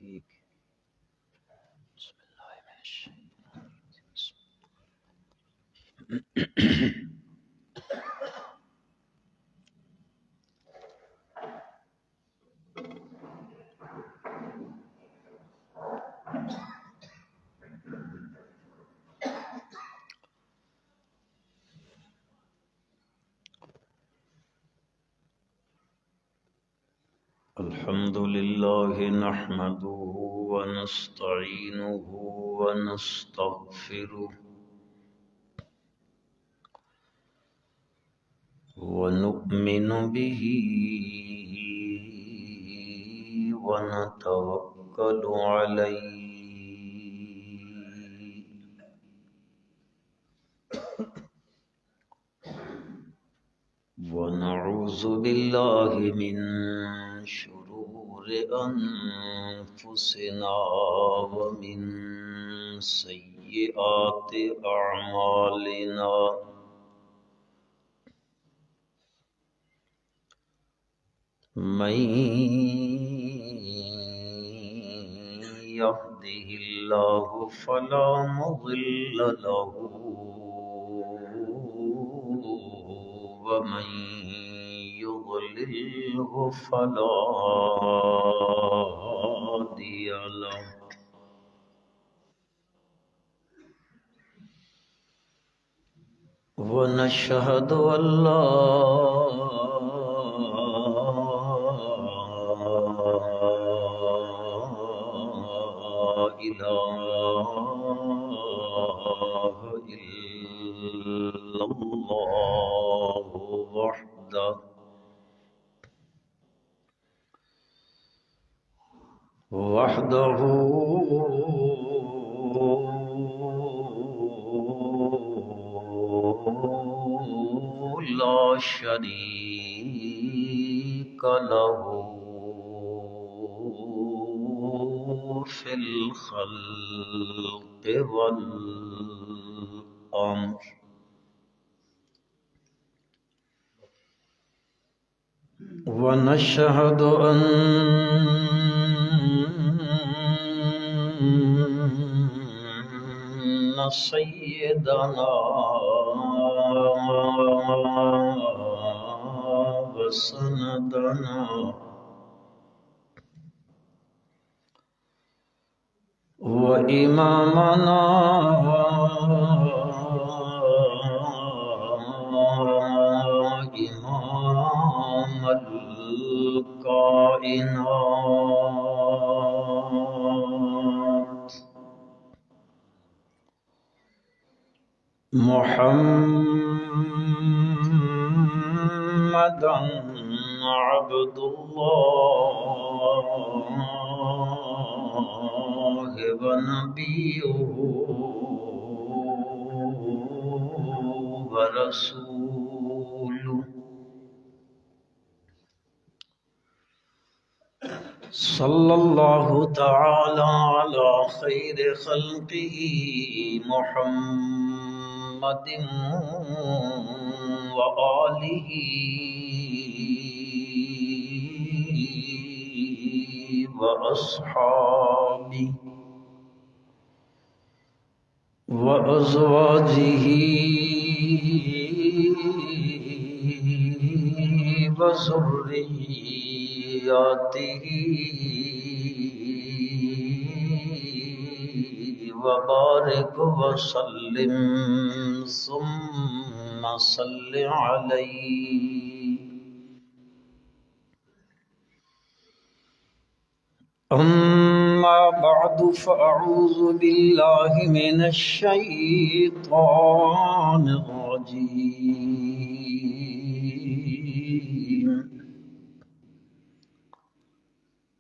ٹھیک بسم اللہ من الشیطان الرجیم الحمد لله نحمده ونستعينه ونستغفره ونؤمن به ونتوكل عليه ونعوذ بالله من شرور أنفسنا ومن سيئات أعمالنا من يهده الله فلا مضل له ومن يضلله فلا هادي له ونشهد أن لا إله إلا الله وحده لا شريك له في الخلق والأمر ونشهد أن سيدنا وسندنا وإمامنا إمام الكائنات محمدا عبد الله ونبيه ورسوله صلى الله تعالى على خير خلقه محمد وآله وأصحابه وأزواجه وذرياته وبارك وسلم ثم صل عليه أما بعد فأعوذ بالله من الشيطان الرجيم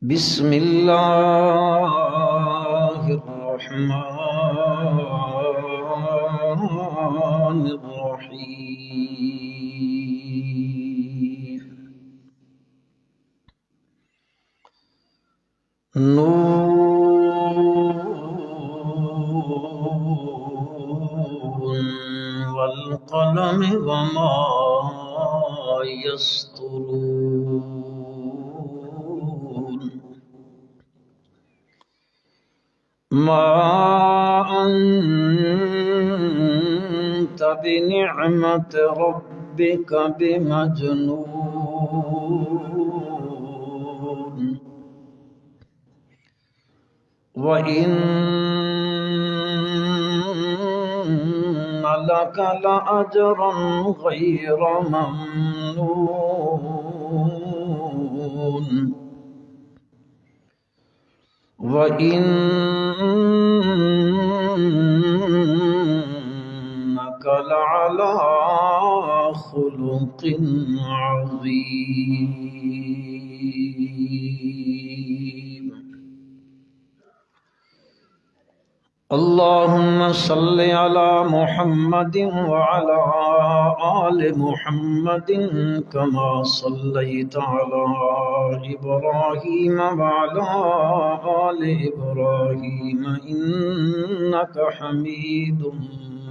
بسم الله الرحمن الرحيم نون والقلم وما يسطرون ما أنت بنعمة ربك بمجنون وإن لك لأجرا غير ممنون وإنك لعلى خلق عظيم. اللهم صل على محمد وعلى آل محمد كما صليت على إبراهيم وعلى آل إبراهيم إنك حميد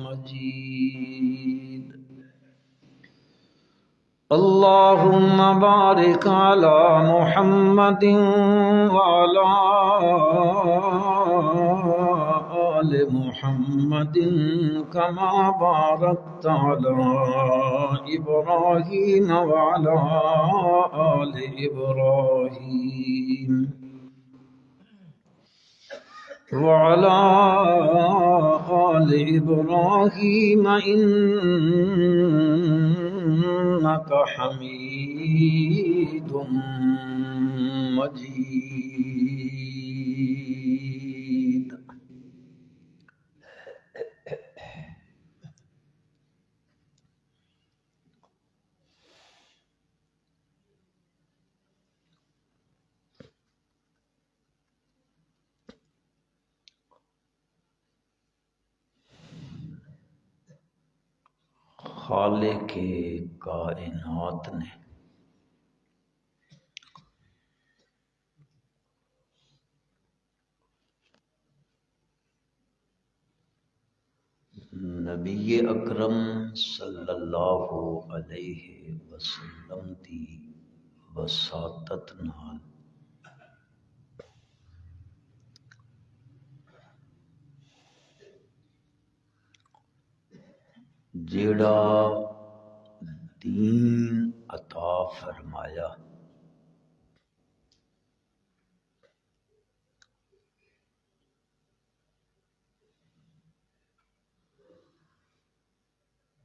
مجيد. اللهم بارك على محمد وعلى آل محمد كما باركت على إبراهيم وعلى آل إبراهيم وعلى آل إبراهيم إنك حميد مجيد. خالق کائنات نے نبی اکرم صلی اللہ علیہ وسلم دی وساطت نال جیڑا دین عطا فرمایا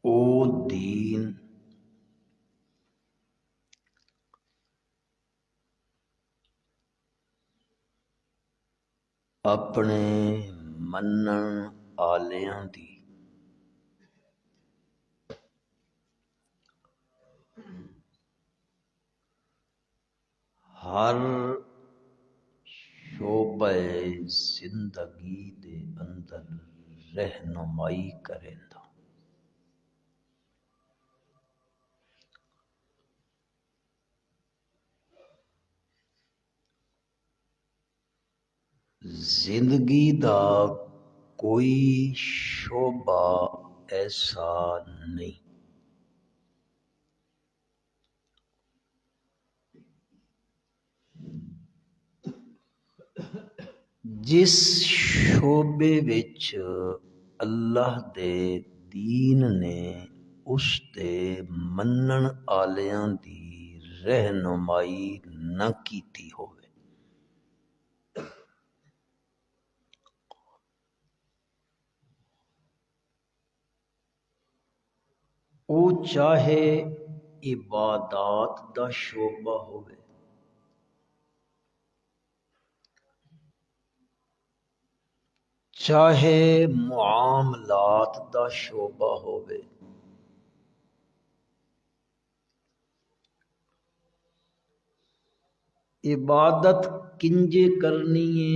او دین اپنے منن آلیاں دی ہر شعبہ زندگی دے اندر رہنمائی کریندا زندگی دا کوئی شعبہ ایسا نہیں جس شعبے وچ اللہ دے دین نے اس دے منن آلیاں دی رہنمائی نہ کیتی ہوئے او چاہے عبادات دا شعبہ ہوئے چاہے معاملات دا شعبہ ہوئے عبادت کنجے کرنی ہے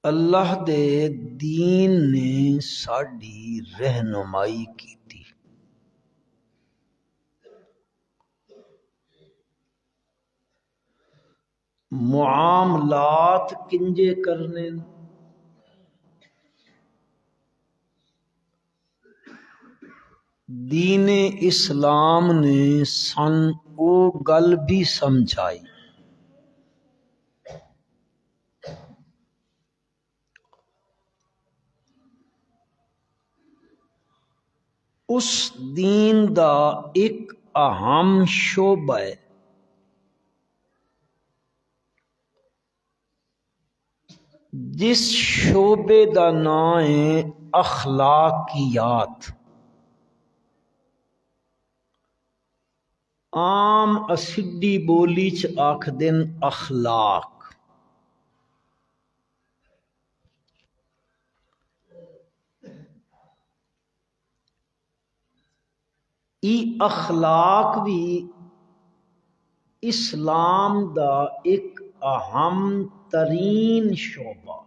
اللہ دے دین نے ساڈی رہنمائی کیتی معاملات کنجے کرنے دین اسلام نے سن او گل بھی سمجھائی۔ اس دین دا ایک اہم شعبہ ہے جس شعبے دا نام ہے اخلاقیات۔ عام اسڈی بولی چ آکھدن اخلاق۔ ای اخلاق بھی اسلام دا ایک اہم ترین شعبہ۔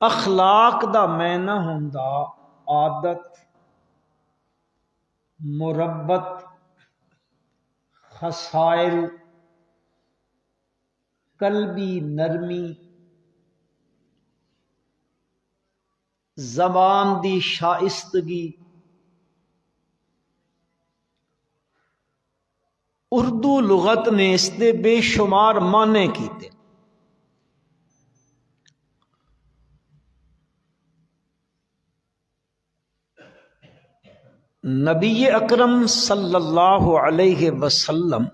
اخلاق دا معنی ہوندا عادت، مربت، خصائل، قلبی نرمی، زبان دی شائستگی۔ اردو لغت نے اس دے بے شمار معنی کیتے۔ نبی اکرم صلی اللہ علیہ وسلم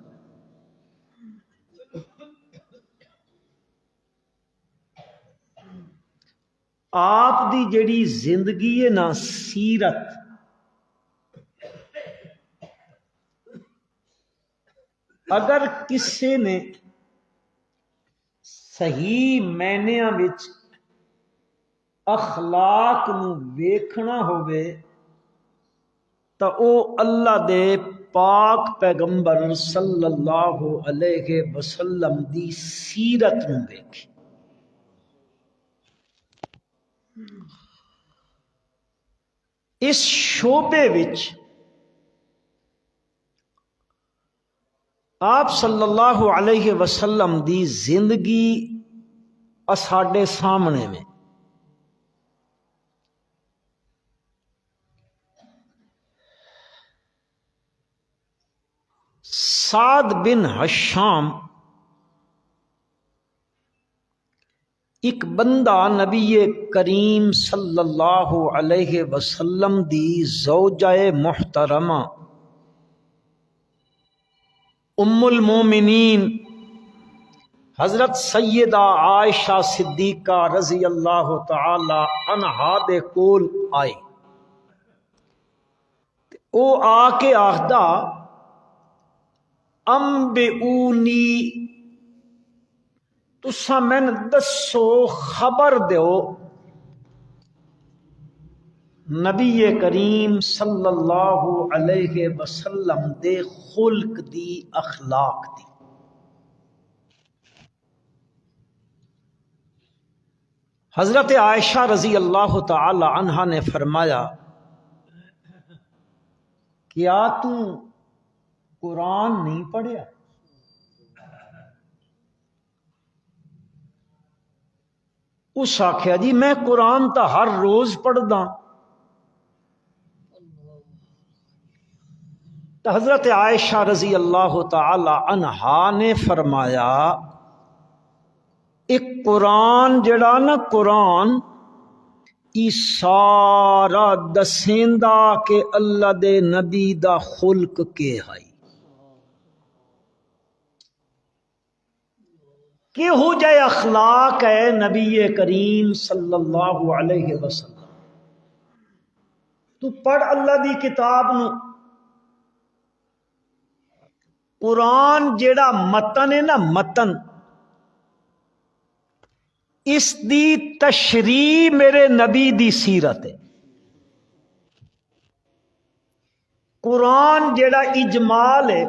آپ دی جڑی زندگی ہے نا، سیرت، اگر کسی نے صحیح معنیاں وچ اخلاق نو ویکھنا ہوئے تو او اللہ دے پاک پیغمبر صلی اللہ علیہ وسلم دی سیرت نو ویکھے۔ اس شعبے وچ آپ صلی اللہ علیہ وسلم دی زندگی اساڈے سامنے میں۔ سعد بن ہشام ایک بندہ نبی کریم صلی اللہ علیہ وسلم دی زوجہ محترمہ ام المومنین حضرت سیدہ عائشہ صدیقہ رضی اللہ تعالی عنہا دے کول آئے۔ او آ کے آخدا انبئونی، تساں مین دسو، خبر دیو نبی کریم صلی اللہ علیہ وسلم دے خلق دی، اخلاق دی۔ حضرت عائشہ رضی اللہ تعالی عنہا نے فرمایا، کیا تو قرآن نہیں پڑھیا؟ اس آخیا جی میں قرآن تا ہر روز پڑھدا۔ تو حضرت عائشہ رضی اللہ تعالی عنہا نے فرمایا، ایک قرآن جڑا نا، قرآن ای سارا دسیندا کہ اللہ دے نبی دا خلق کے ہائی، کہ ہو جائے اخلاق ہے نبی کریم صلی اللہ علیہ وسلم۔ تو پڑھ اللہ دی کتاب نو، قرآن جیڑا متن ہے نا، متن، اس دی تشریح میرے نبی دی سیرت ہے۔ قرآن جیڑا اجمال ہے،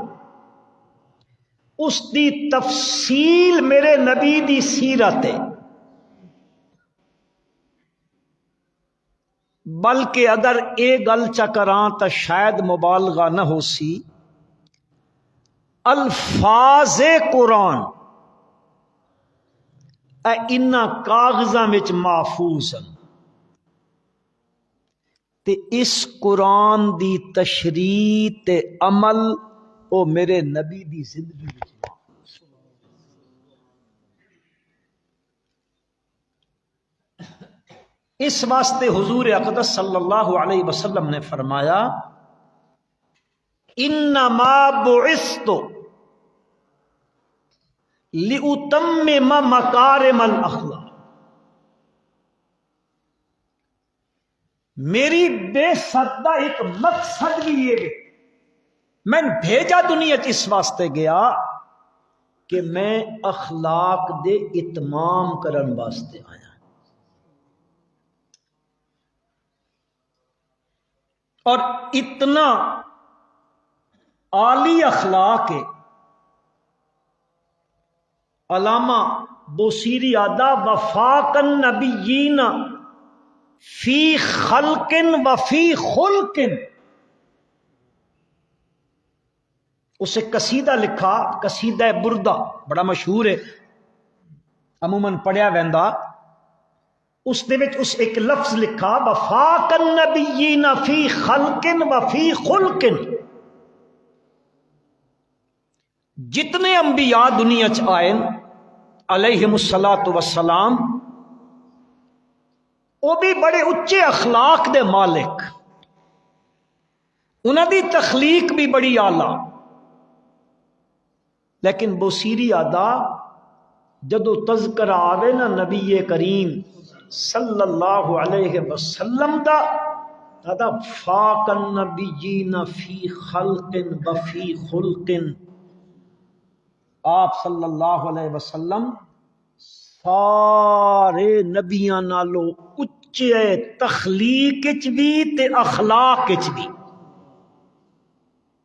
اس دی تفصیل میرے نبی دی سیرت ہے۔ بلکہ اگر اے گل چکراں تو شاید مبالغہ نہ ہو سی، الفاظ قرآن اے انہاں کاغذاں وچ محفوظ ہیں۔ تے اس قرآن دی تشریح تے عمل او میرے نبی دی زندگی وچ ہے۔ اس واسطے حضور اقدس صلی اللہ علیہ وسلم نے فرمایا انما بعثت لأتمم مکارم الاخلاق، میری بے صد ایک مقصد بھی یہ ہے، میں بھیجا دنیا اس واسطے گیا کہ میں اخلاق دے اتمام کرن واسطے آیا۔ اور اتنا عالی اخلاق ہے، علامہ بوسیری آدھا وفاق النبیین فی خلق و فی خلق، اسے قصیدہ لکھا، قصیدہ بردہ بڑا مشہور ہے، عموماً پڑھیا ویندا، اس دے وچ اس ایک لفظ لکھا وفاق النبیین فی خلق و فی خلق، جتنے انبیاء دنیا چ آئے علیہم الصلاۃ والسلام وہ بھی بڑے اچے اخلاق دے مالک، انہاں دی تخلیق بھی بڑی اعلیٰ، لیکن بوسیری آدھا جدو تذکرہ آوے نا نبی کریم صلی اللہ علیہ وسلم دا آدھا فاق النبیین فی خلق و فی خلق، آپ صلی اللہ علیہ وسلم سارے نبیاں نالو اچے تخلیق وچ بھی تے اخلاق وچ بھی،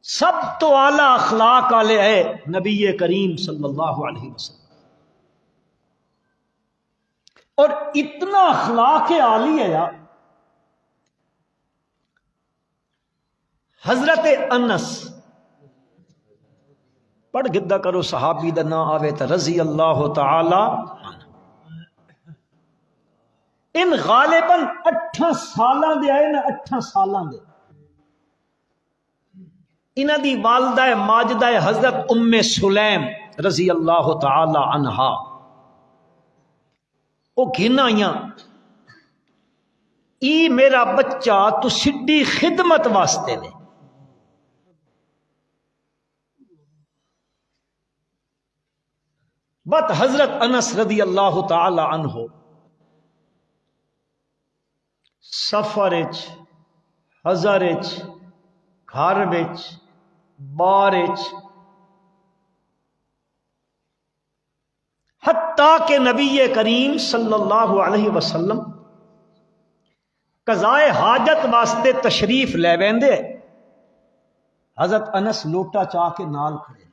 سب تو اعلی اخلاق والے ہے نبی کریم صلی اللہ علیہ وسلم، اور اتنا اخلاق عالی ہے یا حضرت انس، پڑھ گدہ کرو صحابی دا نام آوے تا رضی اللہ تعالی عنہ، ان غالباً 8 سالاں دے آئے نا، 8 سالاں دے، انہ دی والدہ ماجدہ حضرت ام سلیم رضی اللہ تعالی عنہا، وہ گھن آئیاں ای میرا بچہ تو سڈی خدمت واسطے نے، بات حضرت انس رضی اللہ تعالی عنہ سفر وچ، حضر وچ، گھر وچ، بار وچ، حتیٰ کہ نبی کریم صلی اللہ علیہ وسلم قضائے حاجت واسطے تشریف لے ویندے، حضرت انس لوٹا چاہ کے نال کھڑے،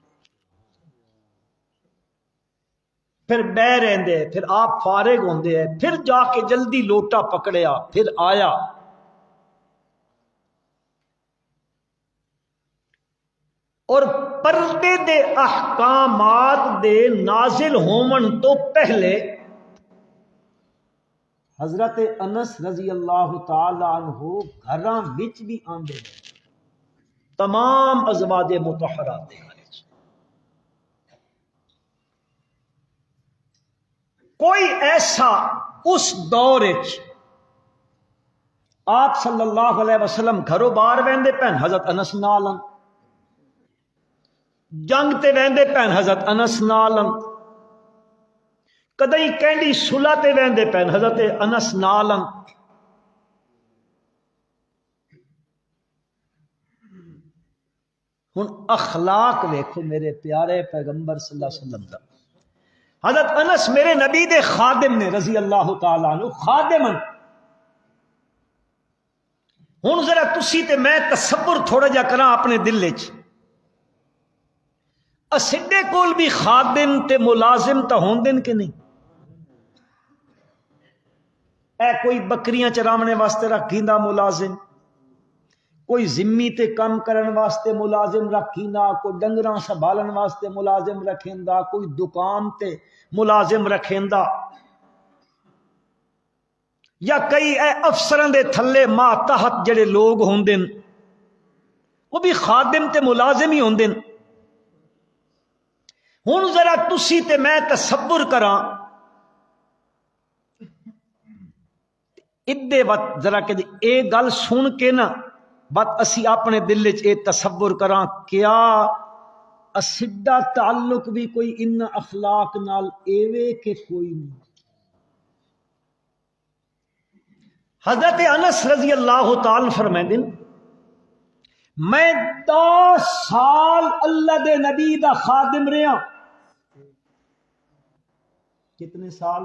پھر بہ رہندے، پھر آپ فارغ ہوندے ہیں، پھر جا کے جلدی لوٹا پکڑیا، پھر آیا، اور پردے دے احکامات دے نازل ہومن تو پہلے حضرت انس رضی اللہ تعالی عنہ گھراں وچ بھی آندے ہیں، تمام ازواج مطہرات دے گھر وچ، کوئی ایسا اس دور وچ آپ صلی اللہ علیہ وسلم گھروں باہر ویندے پہن حضرت انس نالن، جنگ تے ویندے پہن حضرت انس نالن، کدی کینڈی صلح تے ویندے پہن حضرت انس نالن، ہن اخلاق ویکھو میرے پیارے پیغمبر صلی اللہ علیہ وسلم دا، حضرت انس میرے نبی دے خادم نے رضی اللہ تعالیٰ عنہ، خادمن، ہن ذرا تسی تے میں تصور تھوڑا جا کراں اپنے دل وچ، اسڈے کول بھی خادم تے ملازم تا ہوندن کہ نہیں؟ اے کوئی بکریاں چراونے واسطے رکھیندا ملازم، کوئی ذمی تے کم کرن واسطے ملازم رکھیندا، کوئی ڈنگراں سنبھالن واسطے ملازم رکھیندا، کوئی دکان تے ملازم رکھیندا، یا کئی اے افسراں دے تھلے ماتحت جڑے لوگ ہوندے وہ بھی خادم تے ملازم ہی ہوندے. ہن ذرا تسی تے میں تصور کراں ادے وقت ذرا کہ اے گل سن کے نا بات اسی اپنے دل وچ اے تصور کراں کیا اسڈا تعلق بھی کوئی ان اخلاق نال ایوے کہ کوئی نہیں. حضرت انس رضی اللہ تعالی فرمائیں میں 10 سال اللہ دے نبی دا خادم رہا. کتنے سال؟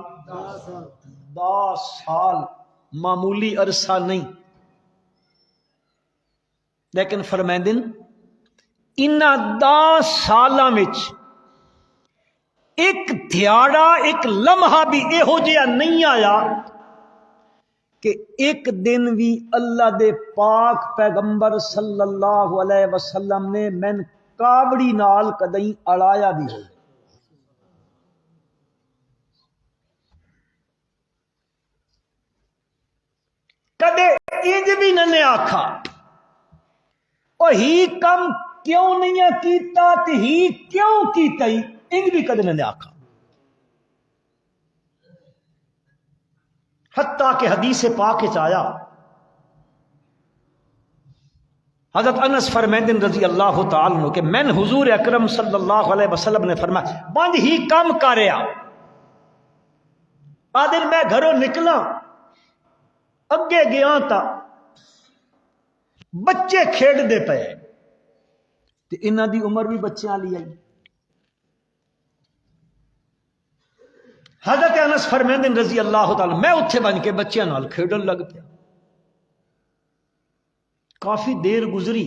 10 سال معمولی عرصہ نہیں. لیکن فرمائیں انہاں 10 سالاں وچ ایک دھیاڑا ایک لمحہ بھی یہو جہا نہیں آیا کہ ایک دن بھی اللہ دے پاک پیغمبر صلی اللہ علیہ وسلم نے من کاوڑی نال کدیں اڑایا بھی ہو. کدے انج بھی نہ آکھا اور ہی کم کیوں نہیں کیتا تے ہی کیوں کیتا ہی انج بھی کدے نہ آکھا. حتیٰ کہ حدیث پاک وچ آیا حضرت انس فرمائیں رضی اللہ تعالی عنہ کہ من حضور اکرم صلی اللہ علیہ وسلم نے فرمایا بند ہی کم کریا. آدن میں گھروں نکلا اگے گیا تا بچے کھیڈ دے پے تے انہاں دی عمر بھی بچیاں والی آئی. حضرت انس فرمائیں رضی اللہ تعالی میں اتھے بن کے بچیاں نال کھیڈن لگ پیا. کافی دیر گزری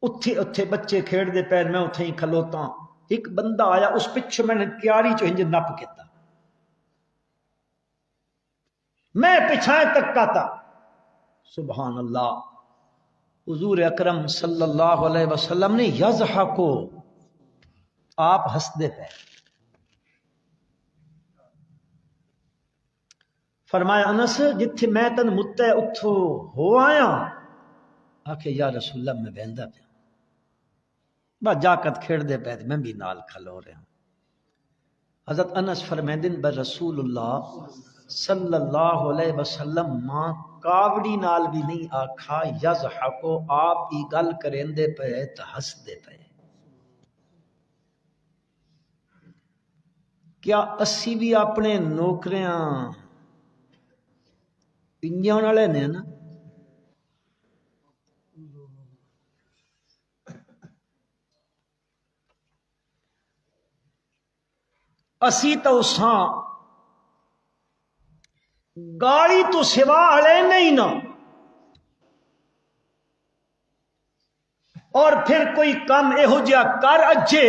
اتھے بچے کھیڈ دے پے میں اتھے ہی کھلوتا. ایک بندہ آیا اس پچھو میں نے کیاری چو انج نپ کیتا. میں پچھائیں تک کا تھا سبحان اللہ حضور اکرم صلی اللہ علیہ وسلم نے یضحکو آپ ہنس دے پے. فرمایا انس جتھے میں تن متے اتھو ہو آیا آکھے یا رسول اللہ میں بہندا پیا بس جاکت کھیڑ دے پے میں بھی نال کھلو رہا. حضرت انس فرمیندن بر رسول اللہ صلی اللہ علیہ وسلم ماں کاوڑی نال بھی نہیں آکھا یضحکو آپ ہی گل کریندے پے تے ہنس دے پے. کیا اسی بھی اپنے نوکریاں پنجان والے نے نا اسی تو ساں گاڑی تو سوا والے نہیں نا اور پھر کوئی کام یہو جہا کر اجے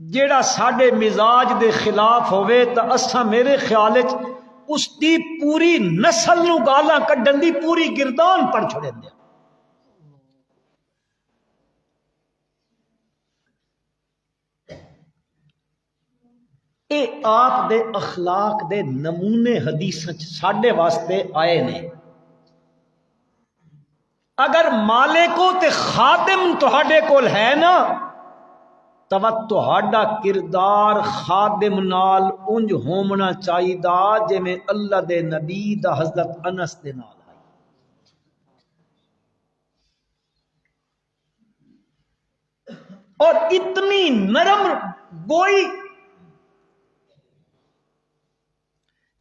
جیڑا ساڈے مزاج دے خلاف ہوئے تو اساں میرے خیال اس دی پوری نسل نو گالاں کڈن دی پوری گردان پڑ چھڑے دیا. اے آپ دے اخلاق دے نمونے حدیث ساڈے واسطے آئے نے. اگر مالکو تے خادم تہاڈے کول ہے نا تو تہاڈا کردار خادم نال انج ہومنا چاہیدا جویں اللہ دے نبی دا حضرت انس دے نال ہے. اور اتنی نرم گوئی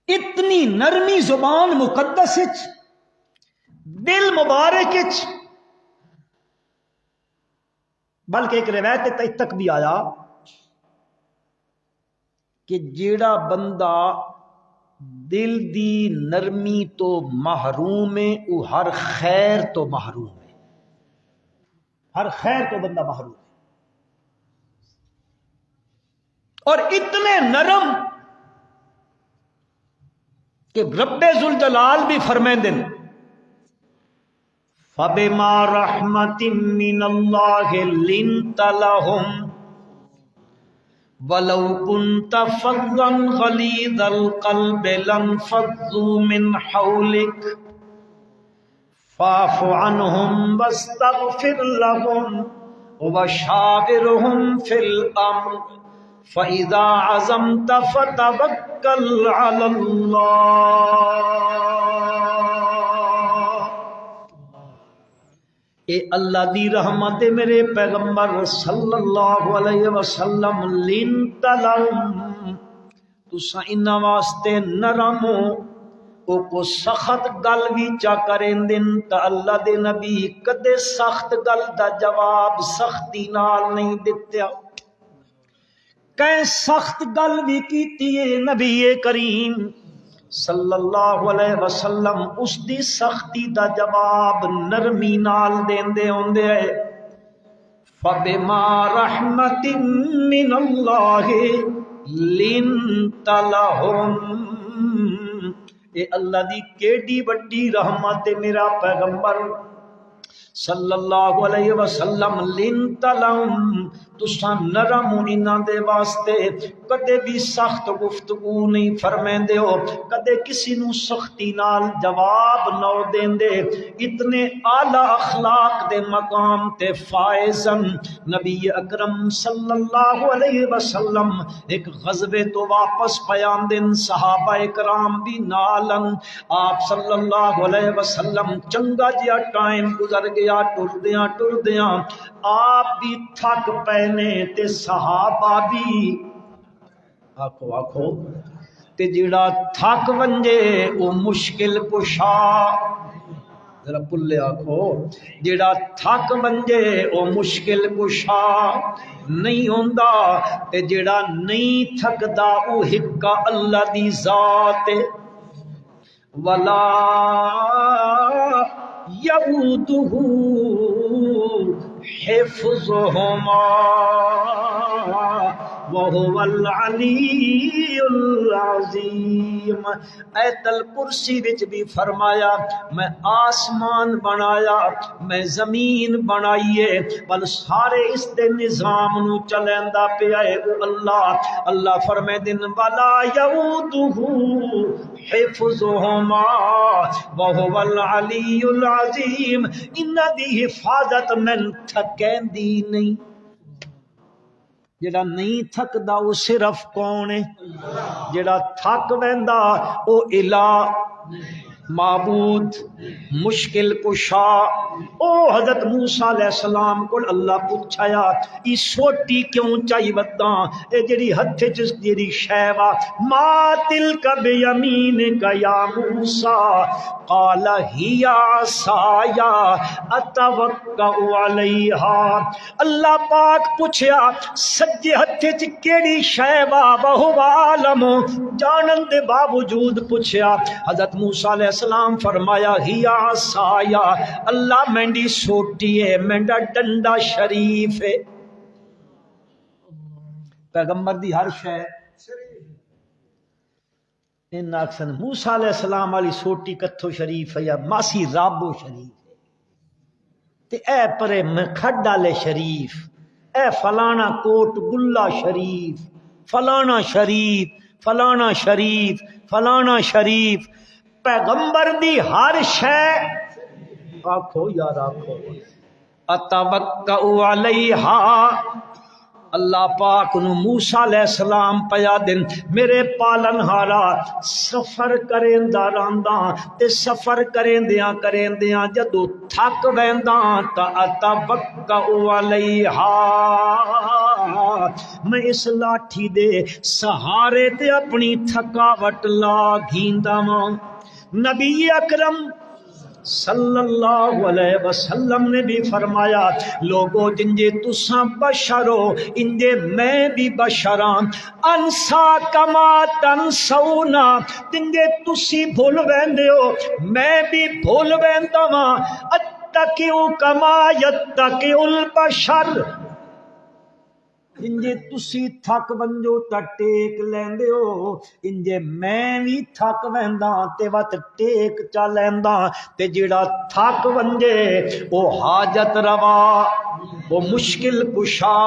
اتنی نرمی زبان مقدس دل مبارک بلکہ ایک روایت تک بھی آیا کہ جیڑا بندہ دل دی نرمی تو محروم ہے وہ ہر خیر تو محروم ہے. ہر خیر تو بندہ محروم ہے. اور اتنے نرم کہ رب ذوالجلال بھی فرمائیں فَبِمَا رَحْمَةٍ مِّنَ اللَّهِ لِنْتَ لَهُمْ ولو كنت فظا غليظ القلب لانفضوا من حولك فاعف عنهم واستغفر لهم وشاورهم في الأمر فإذا عزمت فتوكل على الله۔ اے اللہ دی رحمت میرے پیغمبر صلی اللہ علیہ وسلم لنت لهم، تسا انہاں واسطے نرم ہو، او کو سخت گل بھی چا کریں دن تا اللہ دے نبی کدے سخت گل دا جواب سختی نال نہیں دتیا، کہیں سخت گل بھی کیتی ہے نبی کریم صلی اللہ علیہ وسلم اس دی سختی دا جواب نرمی نال دیندے ہوندے ہے۔ فَبِمَا رَحْمَةٍ مِّنَ اللَّهِ لِنْتَ لَهُمْ، اے اللہ دی کیڑی بڑی رحمت ہے میرا پیغمبر صلی اللہ علیہ وسلم لنت لهم، تساں نرم انہاں دے واسطے، کدے بھی سخت گفتگو نہیں فرمیندے ہو، کدے کسی نو سختی نال جواب نہ دیندے، اتنے اعلی اخلاق دے مقام تے فائزن نبی اکرم صلی اللہ علیہ وسلم ایک غزوے تو واپس پیام دن صحابہ اکرام بھی نالن، آپ صلی اللہ علیہ وسلم چنگا جیا ٹائم گزر گیا، ٹردیاں آپ بھی تھک پینے تے صحابہ بھی آکھو تے جڑا تھک ونجے او مشکل کشا، ذرا پلے آکھو جڑا تھک ونجے او مشکل کشا نہیں ہوندا، تے جڑا نہیں تھکدا او ہکا اللہ دی ذات ولا یعودہ حفظہما وہو العلی العظیم۔ ایت الکرسی وچ بھی فرمایا میں آسمان بنایا، میں زمین بنائیے، بل سارے اس دے نظام نو چلیندا پیا ہے او اللہ۔ اللہ فرمائے دن ولا یعودہ حفظہما وہو العلی العظیم، انہاں دی حفاظت میں تھکیندی نہیں۔ جڑا نہیں تھکدا وہ صرف کون ہے؟ جڑا تھک ویندا او الہ معبود مشکل کشا۔ او حضرت موسیٰ علیہ السلام کو اللہ پوچھایا ای سوٹی کیوں چاہی وداں، اے جڑی ہتھ چ جڑی شے وا، ما تلک بیمینک یا موسیٰ قال ہی عصای اتوکا علیہا۔ اللہ پاک پوچھیا سجے ہتھ چ کیڑی شے وا، وہو عالم، جانن دے باوجود پوچھیا۔ حضرت موسیٰ علیہ السلام فرمایا ہی عصای، اللہ مینڈی سوٹی ہے، مینڈا ڈنڈا شریف ہے۔ پیغمبر دی ہر شے ان اکسن موسیٰ علیہ السلام والی سوٹی کتھو شریف ہے یا ماسی رابو شریف ہے، تے اے پرے کھڈ والے شریف، اے فلانا کوٹ گلا شریف، فلانا شریف، فلانا شریف، فلانا شریف۔ پیغمبر دی ہر شے آکھو یار آکھو اتوکا علیہا۔ اللہ پاک نو موسیٰ علیہ السلام پیا دن میرے پالن ہارا سفر کریندہ رانداں، تے سفر کریندیاں جدو تھک وینداں تا اتوکا علیہا، میں اس لاٹھی دے سہارے تے اپنی تھکاوٹ لا گھیندا واں۔ نبی اکرم صلی اللہ علیہ وسلم نے بھی فرمایا لوگوں جنجے تساں بشر ہو انجے میں بھی بشراں، انسا کما تنسونا، جنجے تسی بھول ویندے ہو میں بھی بھول ویندا واں، اتقیو کما یتقی البشر، انجے تسی تھک ونجو تا ٹیک لیندے ہو، انجے میں بھی تھک ویندا تے وت ٹیک چا لیندا، تے جیڑا تھک ونجے او حاجت روا، وہ مشکل کشا،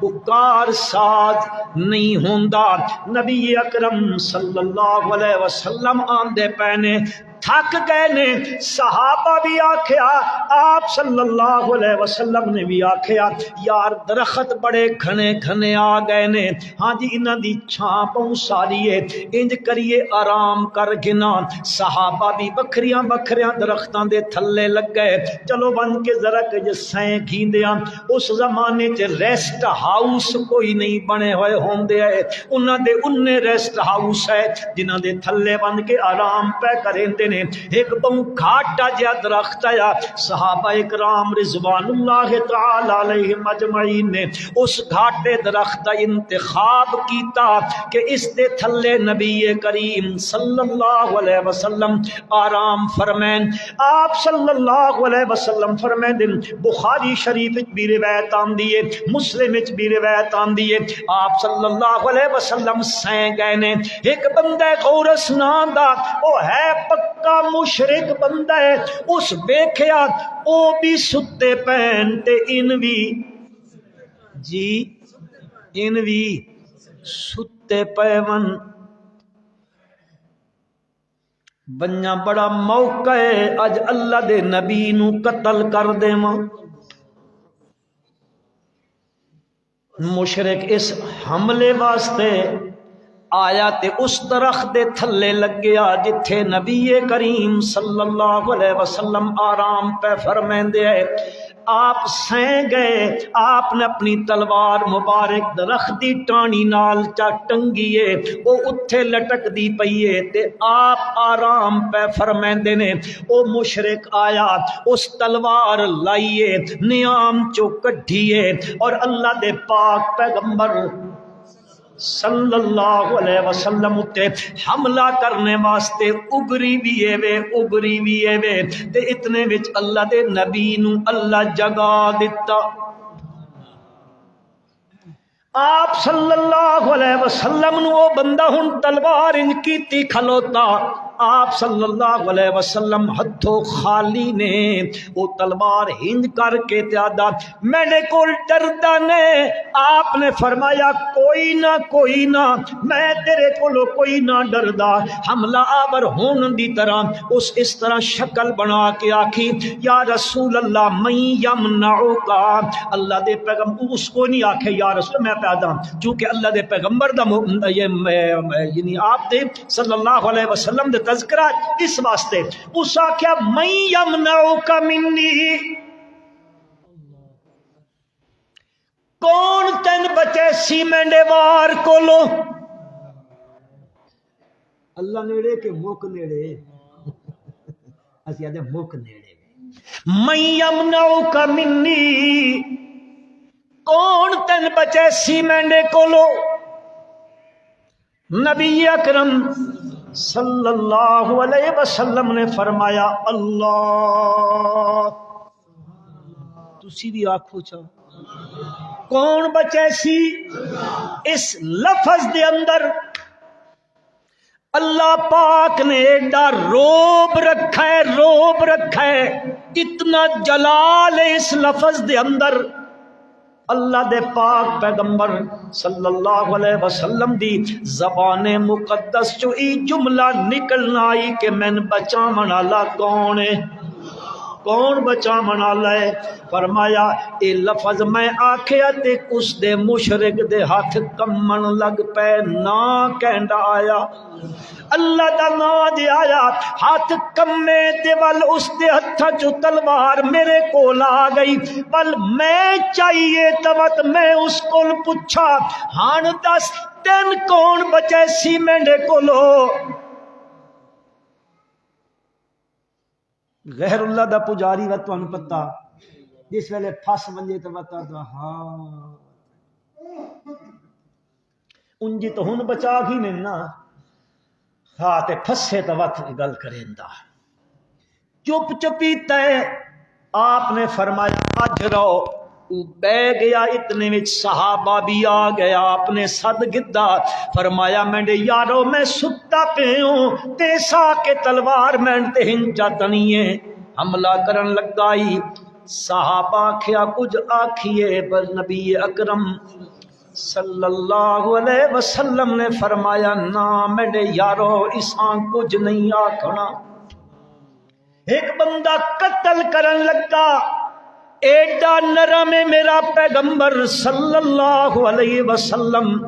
وہ کار ساز نہیں ہوندا۔ نبی اکرم صلی اللہ علیہ وسلم آندے پینے تھک گئے نے، صحابہ بھی آکھیا، آپ صلی اللہ علیہ وسلم نے بھی آکھیا یار درخت بڑے گھنے گھنے آ گئے نے، ہاں جی انہاں دی چھاں پاؤں ساری ہے، انج کریے آرام کر گنا۔ صحابہ بھی بکھریاں بکھریاں درختاں دے تھلے لگ گئے، چلو بن کے ذرا کہ سائیں گھیندیاں۔ اس زمانے چ ریسٹ ہاؤس کوئی نہیں بنے ہوئے ہوندے ہے، انہاں دے اننے ریسٹ ہاؤس ہے جنہاں دے تھلے بن کے آرام پہ کریندے نے۔ ایک بہوں گھاٹا جہا درخت آیا، صحابہ اکرام رضوان اللہ تعالی علیہم اجمعین نے اس گھاٹے درخت کا انتخاب کیتا کہ اس دے تھلے نبی کریم صلی اللہ علیہ وسلم آرام فرمائیں۔ آپ صلی اللہ علیہ وسلم فرمائیں دن بخاری شریف بھی روایت آندی ہے، مسلم بھی روایت آندی ہے، آپ صلی اللہ علیہ وسلم سائیں گئے نے۔ ایک بندہ غورس نام دا، وہ ہے پکا مشرک بندہ ہے، اس ویکھیا او بھی ستے پین تے ان بھی جی ان بھی ستے پیون بنیا بڑا موقع ہے اج اللہ دے نبی نو قتل کر دیواں۔ مشرک اس حملے واسطے آیا تے اس درخت دے تھلے لگ گیا جتھے نبی کریم صلی اللہ علیہ وسلم آرام پہ فرمیندے ہے۔ آپ سہیں گئے، آپ نے اپنی تلوار مبارک درخت دی ٹانی نال چا ٹنگیے، وہ اتھے لٹک دی پئیے تے آپ آرام پہ فرمیندے نے۔ او مشرک آیا، اس تلوار لائیے، نیام چو کڈھیے اور اللہ دے پاک پیغمبر صلی اللہ علیہ وسلم تے حملہ کرنے واسطے اگری بھی وے تے اتنے وچ اللہ دے نبی نو اللہ جگا دیتا۔ آپ صلی اللہ علیہ وسلم نو وہ بندہ ہن تلوار ان کیتی کھلوتا، آپ صلی اللہ علیہ وسلم ہتھوں خالی نے وہ تلوار ہند کر کے تیادا میرے کول ڈردا نے۔ آپ نے فرمایا کوئی نہ میں تیرے کولو کوئی نہ ڈردا۔ حملہ آور ہون دی طرح اس طرح شکل بنا کے آکھی یا رسول اللہ من یمنعوکا، اللہ دے پیغمبر اس کو نہیں آکھے یا رسول میں پیدا، چونکہ اللہ دے پیغمبر دا یعنی آپ دے صلی اللہ علیہ وسلم دے تذکرہ اس واسطے اس آکھیا من یمنعوکا منی، کون تین بچے سی مینڈے وار کولو۔ اللہ نیڑے کہ مک نیڑے، اسی آدھے مک نیڑے۔ من یمنعوکا منی، کون تین بچے سی مینڈے کولو۔ نبی اکرم صلی اللہ علیہ وسلم نے فرمایا اللہ، تسی بھی آکھو چا کون بچے سی۔ اس لفظ دے اندر اللہ پاک نے ایڈا روب رکھا ہے، اتنا جلال ہے اس لفظ دے اندر۔ اللہ دے پاک پیغمبر صلی اللہ علیہ وسلم دی زبان مقدس چو ای جملہ نکلنا آئی کہ میں بچا منالا کون ہے، کون بچا منالا ہے۔ فرمایا اے لفظ میں آکھیا تے اس دے مشرک دے ہاتھ کمن لگ پے، نہ کہندا آیا اللہ دا نا دے آیا، ہاتھ کمے تے ول اس دے ہتھاں چو تلوار میرے کول آ گئی، ول میں چاہیے توت میں اس کول پوچھا ہن دس تین کون بچے سی مینڈے کولو۔ غیر اللہ دا پجاری و تانوں پتہ جس ویلے پھس ونجے تو بتا دا ہاں انجی تو ہن بچا ہی نہیں نا، ہاں تے پھسے تو وقت گل کریں دا چپ چپی تے آپ نے فرمایا اج رو وہ بہ گیا، اتنے وچ صحابہ بھی آ گیا، اپنے صد گدا فرمایا میرے یارو میں ستا پیوں تے سا کے تلوار میں تے ہنچا تنیے حملہ کرن لگائی۔ صحابہ آکھیا کچھ آکھیے، پر نبی اکرم صلی اللہ علیہ وسلم نے فرمایا نا میرے یارو اساں کچھ نہیں آکھنا۔ ایک بندہ قتل کرن لگا، ایڈا نرم ہے میرا پیغمبر صلی اللہ علیہ وسلم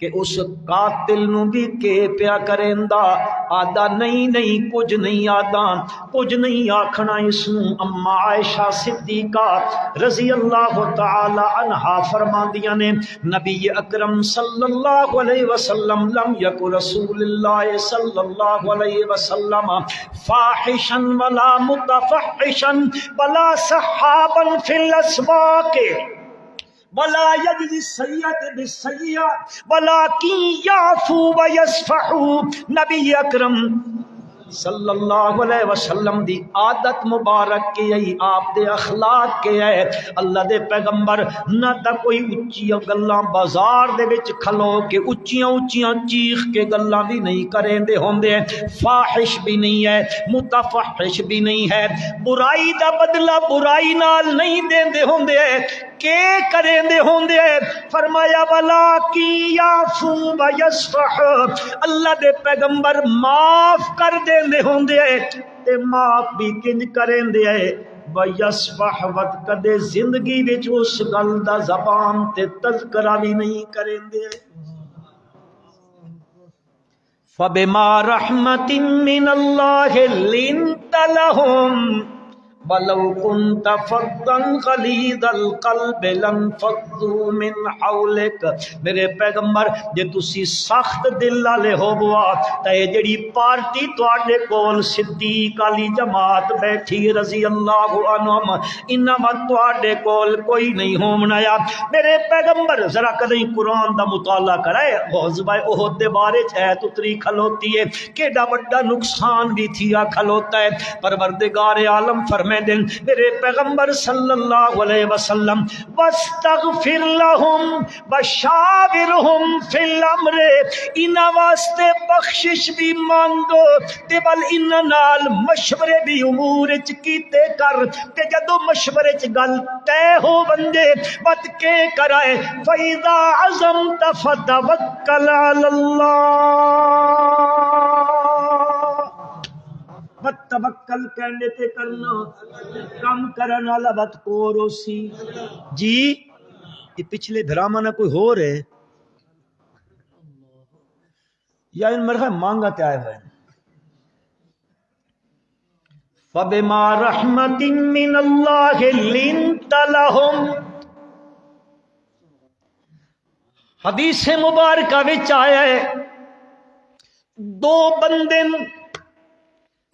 کہ اس قاتل نو بھی کے پیا کریندا، آدھا نہیں کچھ نہیں آدھا کچھ نہیں آکھنا اس نو۔ اما عائشہ صدیقہ رضی اللہ تعالی عنہا فرماندیاں نے نبی اکرم صلی اللہ علیہ وسلم لم یک رسول اللہ صلی اللہ علیہ وسلم فاحشا ولا متفحشا ولا صحابا فی الاسواق ولا یجزی السیئۃ بالسیئۃ ولکن یعفو ویصفح۔ نبی اکرم صلی اللہ علیہ وسلم دی عادت مبارک کے ہے، آپ دے اخلاق کے ہے۔ اللہ دے پیغمبر نہ تا کوئی اچیاں گلاں بازار دے وچ کھلو کے اچیاں چیخ کے گلاں بھی نہیں کریں دے ہوندے، فاحش بھی نہیں ہے، متفحش بھی نہیں ہے، برائی دا بدلہ برائی نال نہیں دیندے ہوندے کہ کریں دے ہوندے۔ فرمایا وَلَٰكِن يَعْفُو وَيَصْفَحُ، اللہ دے پیغمبر معاف کر دیندے ہوندے تے معاف بھی کنج کریں دے وَيَصْفَحُ، وَد کدے زندگی وچ اس گل دا زبان تے تذکرہ بھی نہیں کریں دے۔ فَبِمَا رَحْمَةٍ مِّنَ اللَّهِ لِنْتَ لَهُمْ وَلَوْ كُنْتَ فَظًّا غَلِيظَ الْقَلْبِ لَانفَضُّوا مِنْ حَوْلِكَ۔ میرے پیغمبر جے تسی سخت دل والے ہوو تے جڑی پارٹی تواڈے کول صدیق علی جماعت بیٹھی رضی اللہ عنہم انما تواڈے کول کوئی نہیں ہونا۔ میرے پیغمبر ذرا کدی قرآن دا مطالعہ کرائے، غزوہ احد دے بارے ایت اتری کھلوتی ہے، کیڈا بڑا نقصان بھی تھیا کھلوتا ہے۔ پروردگار عالم فرمائے دن میرے پیغمبر صلی اللہ علیہ وسلم واستغفر لهم وشاورهم فی الامر، انہاں واسطے بخشش بھی مانگو تے بل انہاں نال مشورے بھی امور وچ کیتے کر، تے جدوں مشورے وچ گل طے ہو بندے بت کے کرائے فاذا عزمت فتوکل علی اللہ۔ توکل کہنے تے کرنا کم کرن والا بت کو روسی جی۔ یہ پچھلے دھراما نہ کوئی ہو رہے یا ان مرخہ مانگا تے آئے ہوئے۔ فَبِمَا رَحْمَةٍ مِّنَ اللَّهِ لِنْتَ لَهُمْ، حدیث مبارکہ وچ آیا ہے دو بندے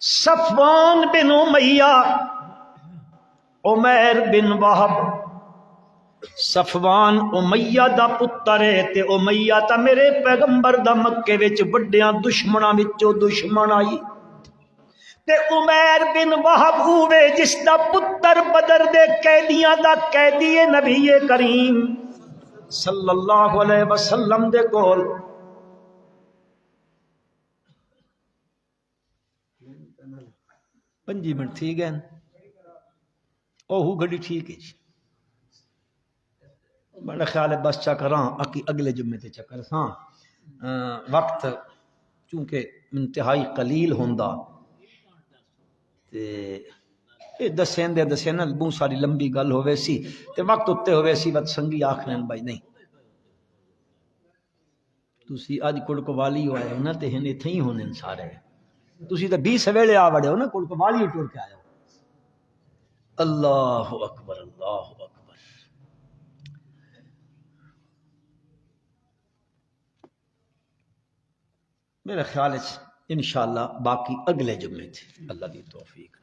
صفوان بن امیہ عمیر بن وہب، صفوان امیہ دا پتر ہے تے امیہ تا میرے پیغمبر دا مکے وچ بڑیاں دشمناں وچوں دشمن آئی تے عمیر بن وہب ہوئے جس دا پتر بدر دے قیدیاں دا قیدی نبی کریم صلی اللہ علیہ وسلم دے کول۔ 5 منٹ تھی گئے اوہ گھڑی ٹھیک ہے جی، بڑا خیال ہے بس چکراں اگلے جمعے تے چکر ہاں وقت چونکہ انتہائی قلیل ہوندا تے دسیں نا بہت ساری لمبی گل ہوئے سی تے وقت اتے ہوئے سی بات سنگی آکھنے بھائی نہیں تسی اج کڑکوالی ہوئے ہو نا تے ہن ایتھے ہی ہونے سارے، تسی تے 20 سویلے آ وڑے ہو نا کڑکوالی ٹر کے آئے ہو۔ اللہ اکبر اللہ اکبر۔ میرے خیال ہے انشاءاللہ باقی اگلے جمعے تھے اللہ دی توفیق۔